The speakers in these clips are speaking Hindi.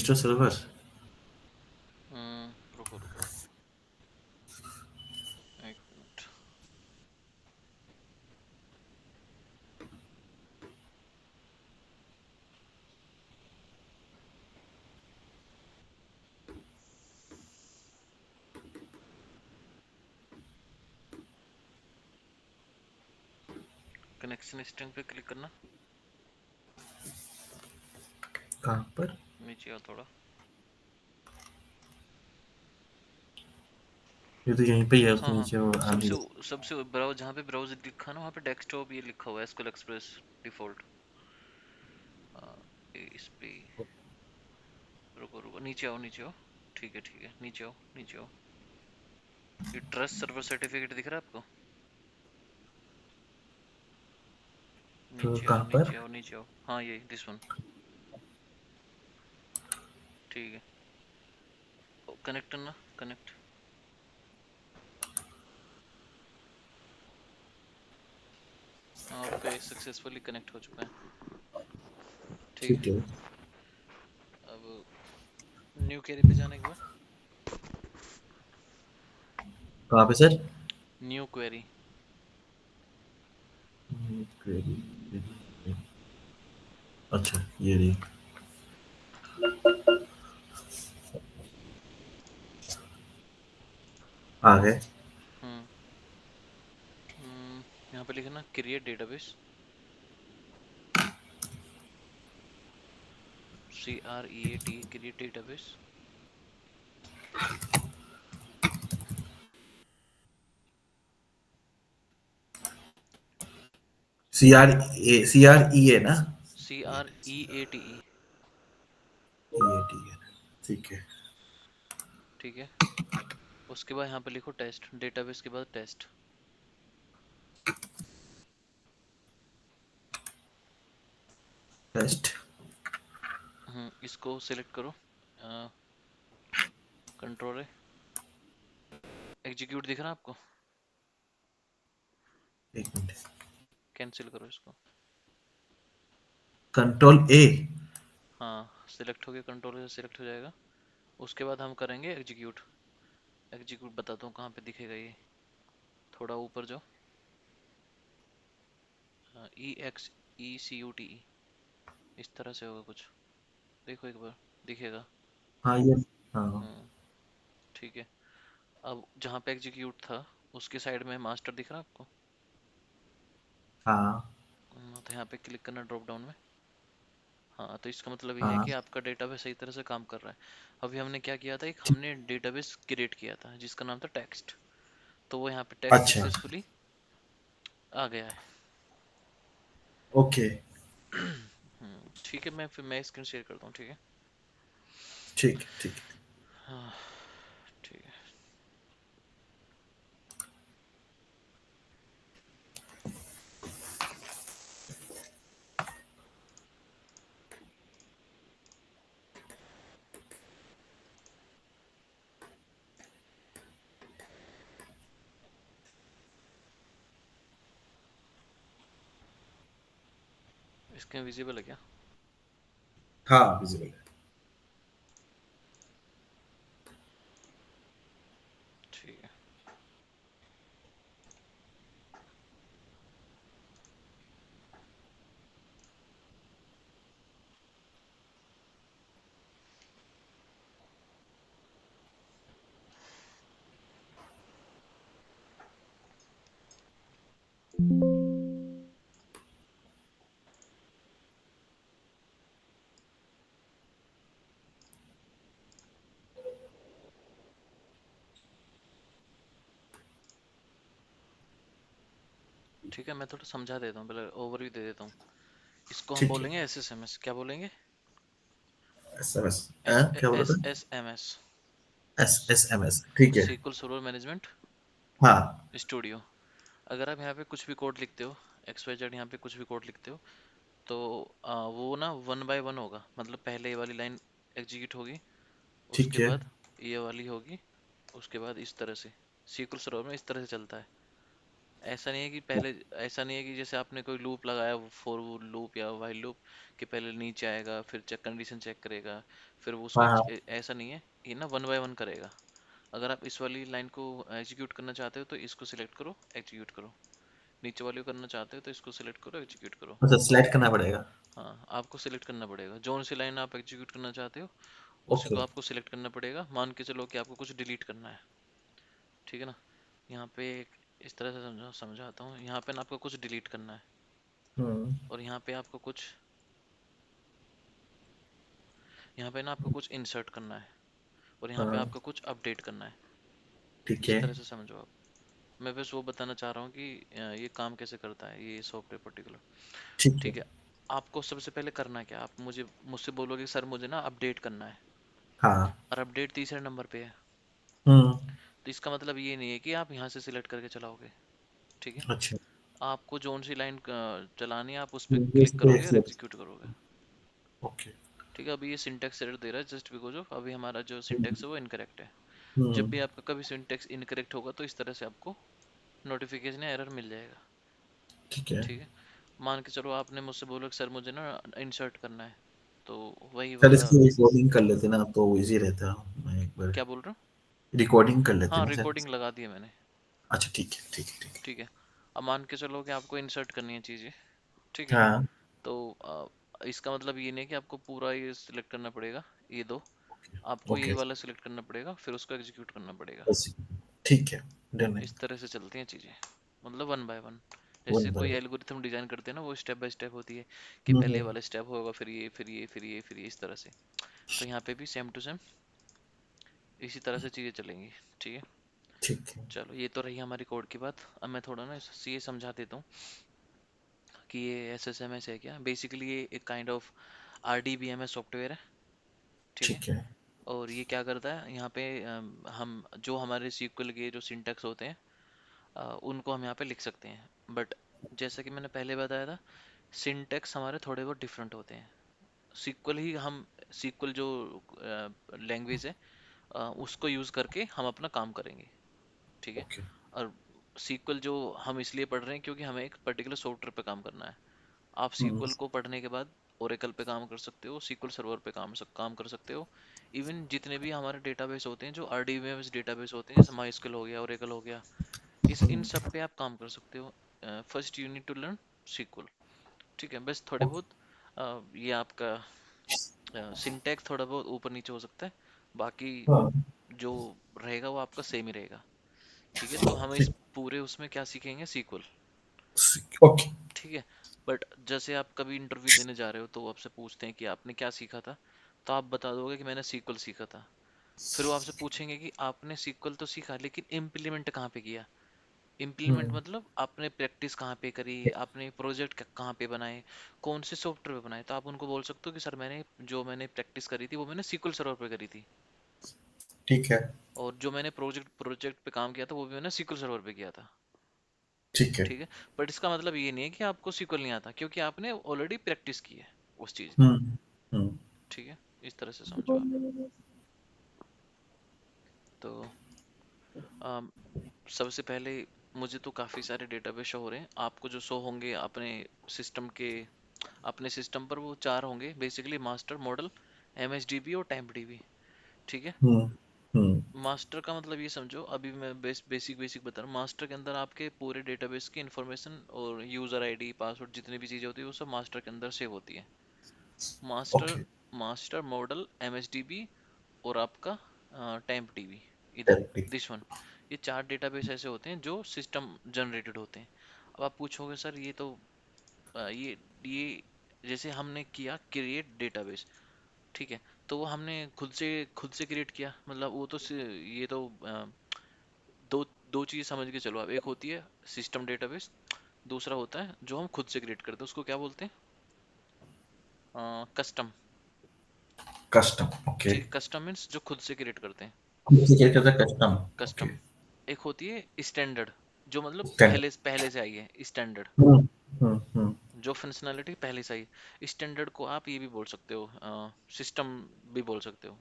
डेस्टो सर्वर। रुको रुको एक मिनट। कनेक्शन स्ट्रिंग पे क्लिक करना। कहाँ पर? नीचे आओ थोड़ा। ये तो यहीं पे ही है, हाँ हाँ, नीचे वो आगे। सबसे ब्राउज जहाँ पे ब्राउज लिखा ना वहाँ पे डेस्कटॉप ये लिखा हुआ है एसक्यूएल एक्सप्रेस डिफॉल्ट। इस पे रुको रुको, नीचे आओ नीचे आओ। ठीक है नीचे आओ नीचे आओ। ये ट्रस्ट सर्वर सर्टिफिकेट दिख रहा है आपको? तो नीचे आओ कहाँ पर? नीचे आओ नीचे आओ, हाँ ये दिस वन। ठीक है, कनेक्ट करना, कनेक्ट। हाँ आपका ये सक्सेसफुली कनेक्ट हो चुका है। ठीक ठीक है, है। अब न्यू क्वेरी पे जाने के बाद कहाँ पे सर? New query. क्वेरी। अच्छा ये रही। आ गए। हम्म यहाँ पे लिखना create database, CREAT, create database. CRE ना? CREATE। ये ठीक है। ठीक है। ठीक है, उसके बाद यहाँ पे लिखो टेस्ट, डेटाबेस के बाद टेस्ट। टेस्ट। इसको सिलेक्ट करो, कंट्रोल है, एग्जीक्यूट दिख रहा है आपको? एक मिनट। कैंसिल करो इसको। कंट्रोल ए। हाँ सिलेक्ट हो गया, कंट्रोल से सिलेक्ट हो जाएगा। उसके बाद हम करेंगे एग्जीक्यूट। एग्जीक्यूट बताता हूँ कहाँ पे दिखेगा ये, थोड़ा ऊपर जाओ। EXECUT, इस तरह से होगा कुछ, देखो एक बार दिखेगा। हाँ ये। हाँ। हम्म ठीक है, अब जहाँ पे एग्जीक्यूट था उसके साइड में मास्टर दिख रहा है आपको? हाँ। तो यहाँ पे क्लिक करना ड्रॉप डाउन में। हाँ तो इसका मतलब ये है हाँ। कि आपका डेटाबेस सही तरह से काम कर रहा है। अभी हमने क्या किया था, एक हमने डेटाबेस क्रिएट किया था जिसका नाम था टेक्स्ट, तो वो यहाँ पे टेक्स्ट अच्छा। सक्सेसफुली आ गया है। ओके। ठीक है, मैं स्क्रीन शेयर करता हूँ, ठीक है? ठीक है ठीक है। हाँ ठीक है। इसके विजिबल है क्या? हाँ विजिबल है। ठीक है, ठीक है, मैं थोड़ा समझा देता हूँ, पहले ओवरव्यू दे देता हूँ। इसको हम ठीक है। बोलेंगे SSMS, क्या बोलेंगे? SMS। एस क्या बोला एस था? एस एम एस SMS ठीक है। SQL सर्वर मैनेजमेंट हाँ। स्टूडियो। अगर आप यहाँ पे कुछ भी कोड लिखते हो, XYZ यहाँ पे कुछ भी कोड लिखते हो, तो वो ना 1 by 1 होगा, मतलब पहले ये वाली लाइन एग्जीक्यूट होगी, ठीक उसके है। बाद ये वाली होगी, उसके बाद इस तरह से। SQL सर्वर में इस तरह से चलता है। ऐसा नहीं है कि पहले, ऐसा नहीं है कि जैसे आपने कोई लूप लगाया, फॉर लूप या वाइल लूप, कि पहले नीचे आएगा, फिर चेक कंडीशन चेक करेगा, फिर वो उसको हाँ हाँ। ऐसा नहीं है। ये ना वन बाय वन करेगा। अगर आप इस वाली लाइन को एग्जीक्यूट करना चाहते हो तो इसको सिलेक्ट करो, एग्जीक्यूट करो। नीचे वाली को करना चाहते हो तो इसको सिलेक्ट करो, एग्जीक्यूट करो। अच्छा, सिलेक्ट करना पड़ेगा। हाँ, आपको सिलेक्ट करना पड़ेगा जौन सी लाइन आप एग्जीक्यूट करना चाहते हो, उसी ओके। को आपको सिलेक्ट करना पड़ेगा। मान के चलो कि आपको कुछ डिलीट करना है, ठीक है ना। यहाँ पे इस तरह से समझाता हूँ। यहाँ पे ना आपको कुछ डिलीट करना है, हम्म। और यहाँ पे ना आपको कुछ इंसर्ट करना है, और यहाँ पे हाँ। आपको कुछ अपडेट करना है। ठीक इस है। तरह से समझो आप। मैं बस वो बताना चाह रहा हूँ कि ये काम कैसे करता है ये सॉफ्टवेयर पर्टिकुलर। ठीक है। ठीक है। आपको सबसे पहले करना क्या है, आप मुझसे बोलोगे सर मुझे ना अपडेट करना है, हाँ। और अपडेट तीसरे नंबर पे है। हम्म। तो इसका मतलब ये नहीं है कि आप यहाँ से सिलेक्ट करके चलाओगे, ठीक है। अच्छा। आपको जोन सी लाइन चलानी है, आप उस पर ये क्लिक इसको करोगे और एक्सेप्ट। एग्जीक्यूट करोगे। ओके। ठीक है। अभी ये सिंटेक्स एरर दे रहा है जस्ट बिकॉज ऑफ अभी हमारा जो सिंटेक्स है वो इनकरेक्ट है। जब हम्म। भी आपका कभी सिंटेक्स इनकरेक्ट होगा तो इस तरह से आपको नोटिफिकेशन या एरर मिल जाएगा। ठीक है। ठीक है। मान के चलो आपने मुझसे बोला कि सर मुझे ना इंसर्ट करना है, तो वही सर वाला। इसकी रिकॉर्डिंग कर लेते ना तो इजी रहता। मैं एक बार क्या बोल रहा हूँ? रिकॉर्डिंग कर लेते हाँ, ना सर। रिकॉर्डिंग लगा दी है मैंने। अच्छा ठीक है, ठीक है, ठीक ठीक है। अब मान के चलो कि आपको इंसर्ट करनी है चीज़ें, ठीक है। है। हाँ। तो इसका मतलब ये नहीं कि आपको पूरा ये सिलेक्ट करना पड़ेगा, ये दो। ओके। आपको ओके। यही वाला सिलेक्ट करना पड़ेगा, फिर उसको एग्जीक्यूट करना पड़ेगा। बस। ठीक है। डन है। इस तरह से चलती हैं चीज़ें, मतलब वन बाय वन। जैसे वन बाय कोई वन। एल्गोरिथम डिजाइन करते हैं ना, वो स्टेप बाय स्टेप होती है, कि पहले हम्म। वाला स्टेप होगा, फिर ये, फिर ये, फिर ये, फिर ये, इस तरह से। तो यहाँ पे भी सेम टू सेम इसी तरह से चीज़ें चलेंगी। ठीक है। ठीक है। चलो, ये तो रही हमारी कोड की बात। अब मैं थोड़ा ना ये समझा देता हूँ कि ये एस एस एम एस है क्या। बेसिकली ये एक kind of R D B M S software है, ठीक है। ठीक है। और ये क्या करता है यहाँ पे, हम जो हमारे सीक्वल के जो सिंटैक्स होते हैं, उनको हम यहाँ पे लिख सकते हैं। बट जैसा कि मैंने पहले बताया था, सिंटैक्स हमारे थोड़े बहुत डिफरेंट होते हैं। सीक्वल ही हम सीक्वल जो लैंग्वेज है, उसको यूज़ करके हम अपना काम करेंगे, ठीक है। ओके। और सीक्वल जो हम इसलिए पढ़ रहे हैं क्योंकि हमें एक पर्टिकुलर सॉफ्टवेयर पे काम करना है। आप हम्म। सीक्वल को पढ़ने के बाद ओरेकल पे काम कर सकते हो, सीक्वल सर्वर पे काम कर सकते हो। इवन जितने भी हमारे डेटाबेस होते हैं, जो आरडीबीएमएस डेटाबेस होते हैं, जैसे माइस्क्ल हो गया, ओरेकल हो गया, इस इन सब पे आप काम कर सकते हो। First you need to learn SQL, ठीक है। बस थोड़े ओके। बहुत ये आपका सिंटैक्स थोड़ा बहुत ऊपर नीचे हो सकता है, बाकी हाँ। जो रहेगा वो आपका सेम ही रहेगा। ठीक है। तो हम इस ठीक। पूरे उसमें क्या सीखेंगे, सीक्वल, ओके। ठीक है। बट जैसे आप कभी इंटरव्यू देने जा रहे हो तो वो आपसे पूछते हैं कि आपने क्या सीखा था, तो आप बता दोगे कि मैंने सीक्वल सीखा था। फिर वो आपसे पूछेंगे कि आपने सीक्वल तो सीखा लेकिन इम्प्लीमेंट कहाँ पे किया। इम्प्लीमेंट हम्म। मतलब आपने प्रैक्टिस कहाँ पे करी, आपने प्रोजेक्ट कहाँ पे बनाए, कौन से सॉफ्टवेयर पे बनाए। तो आप उनको बोल सकते हो कि सर मैंने प्रैक्टिस करी थी वो मैंने सीक्वल सर्वर पे करी थी, ठीक है। और जो मैंने प्रोजेक्ट पे काम किया था वो भी मैंने सीक्वल सर्वर पे किया था। ठीक है। ठीक है। बट इसका मतलब ये नहीं है कि आपको सीक्वल नहीं आता, क्योंकि आपने ऑलरेडी प्रैक्टिस की है उस चीज़ की। हम्म। हम्म। ठीक है। इस तरह से समझो आप। तो अम, सबसे पहले मुझे तो काफ़ी सारे डेटाबेस शो हो रहे हैं आपको, जो शो होंगे सिस्टम के अपने सिस्टम पर, वो चार होंगे बेसिकली: मास्टर, मॉडल, एमएसडीबी और टेम्पडीबी। ठीक है। हम्म। हम्म। मास्टर का मतलब ये समझो, अभी मैं बेसिक बता रहा हूँ। मास्टर के अंदर आपके पूरे डेटाबेस की इंफॉर्मेशन और यूज़र आईडी, पासवर्ड, जितनी भी चीज़ें होती है वो सब मास्टर के अंदर सेव होती है। Master okay. मास्टर, मॉडल, एमएसडीबी और आपका टेम्प डीबी, इधर थेरेपी। This one. ये चार डेटाबेस ऐसे होते हैं जो सिस्टम जनरेटेड होते हैं। अब आप पूछोगे सर ये तो ये जैसे हमने किया क्रिएट डेटाबेस, ठीक है। तो वो हमने खुद से क्रिएट किया, मतलब वो तो ये तो दो दो चीज़ समझ के चलो आप। एक होती है सिस्टम डेटाबेस, दूसरा होता है जो हम खुद से क्रिएट करते हैं, उसको क्या बोलते हैं, कस्टम। कस्टम। ओके। ठीक है। कस्टम मीन्स जो खुद से क्रिएट करते हैं, कॉम्प्लिकेटेड करता कस्टम। ओके। कस्टम। एक होती है स्टैंडर्ड, जो मतलब टेन। पहले पहले से आई है, स्टैंडर्ड, हम्म। हम्म। जो फंक्शनैलिटी पहले से आई। स्टैंडर्ड को आप ये भी बोल सकते हो, सिस्टम भी बोल सकते हो।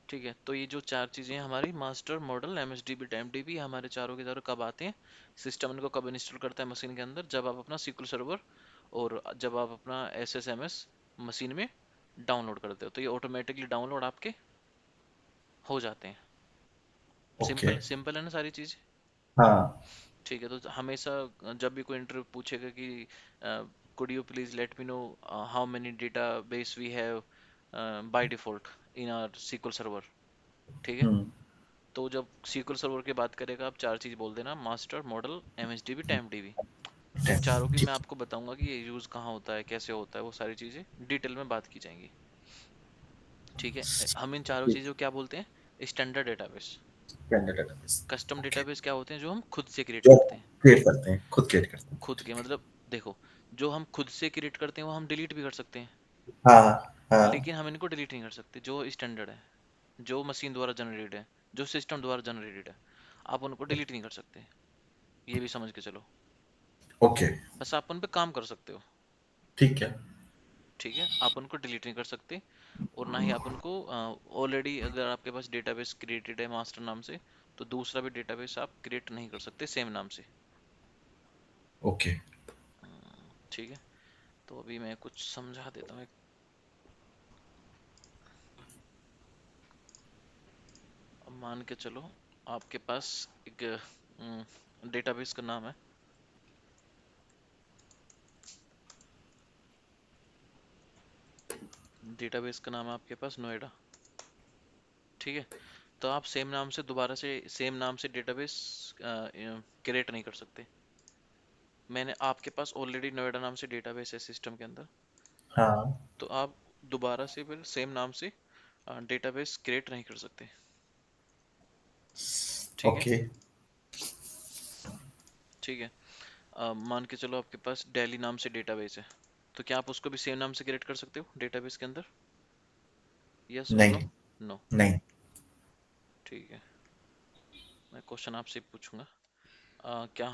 ठीक है, तो ये जो चार चीजें हैं हमारी, मास्टर, मॉडल, एमएसडीबी, टाइमडीबी, हमारे चारों के चारों कब आते हैं? सिस्टम इनको कब इंस्टॉल करता है मशीन के अंदर? जब आप अपना SQL सर्वर और जब आप अपना SSMS मशीन में डाउनलोड करते हो, तो ये ऑटोमेटिकली डाउनलोड आपके हो जाते हैं। ओके। सिंपल सिंपल है ना सारी चीज? हाँ। ठीक है, तो हमेशा जब भी कोई इंटरव्यू पूछेगा कि could you please let me know how many database we have by default in our SQL server, ठीक है? हम्म। तो जब SQL सर्वर की बात करेगा, आप चार चीज बोल देना, मास्टर, मॉडल, एमएसडीबी, टाइमडीबी। इन चारों की मैं ठीक। आपको बताऊंगा कि ये यूज कहाँ होता है, कैसे होता है, वो सारी चीजें डिटेल में बात की जाएंगी। ठीक है, हम इन चारों ठीक। चीजों को क्या बोलते हैं? Standard database. Standard database. Custom okay. Database क्या होते हैं? जो हम खुद से क्रिएट जो करते हैं। क्रिएट करते हैं, खुद क्रिएट करते हैं। खुद के मतलब, देखो, जो हम खुद से क्रिएट करते हैं वो हम डिलीट भी कर सकते हैं, हाँ हाँ। लेकिन हम इनको डिलीट नहीं कर सकते। जो स्टैंडर्ड है, जो मशीन द्वारा जनरेटेड है, जो सिस्टम द्वारा जनरेटेड है, आप उनको डिलीट नहीं कर सकते। ये भी समझ के चलो। ओके। बस आप उन पे काम कर सकते हो। ठीक है। ठीक है, आप उनको डिलीट नहीं कर सकते, और ना ही आप उनको, ऑलरेडी अगर आपके पास डेटाबेस क्रिएटेड है मास्टर नाम से, तो दूसरा भी डेटाबेस आप क्रिएट नहीं कर सकते सेम नाम से। ओके। ठीक है, तो अभी मैं कुछ समझा देता हूँ। अब मान के चलो, आपके पास एक डेटाबेस का नाम है, डेटाबेस का नाम है आपके पास नोएडा। ठीक है, तो आप सेम नाम से दोबारा से सेम नाम से डेटाबेस क्रिएट नहीं कर सकते। मैंने आपके पास ऑलरेडी नोएडा नाम से डेटाबेस है सिस्टम के अंदर, हाँ। तो आप दोबारा से फिर सेम नाम से डेटाबेस क्रिएट नहीं कर सकते। ठीक है। ओके। ठीक है, मान के चलो आपके पास दिल्ली नाम से डेटाबेस है, तो क्या आप उसको भी सेम नाम से क्रिएट कर सकते हो डेटाबेस के अंदर? यस और नो? नहीं। नो। नहीं। ठीक है, मैं क्वेश्चन आपसे पूछूंगा, क्या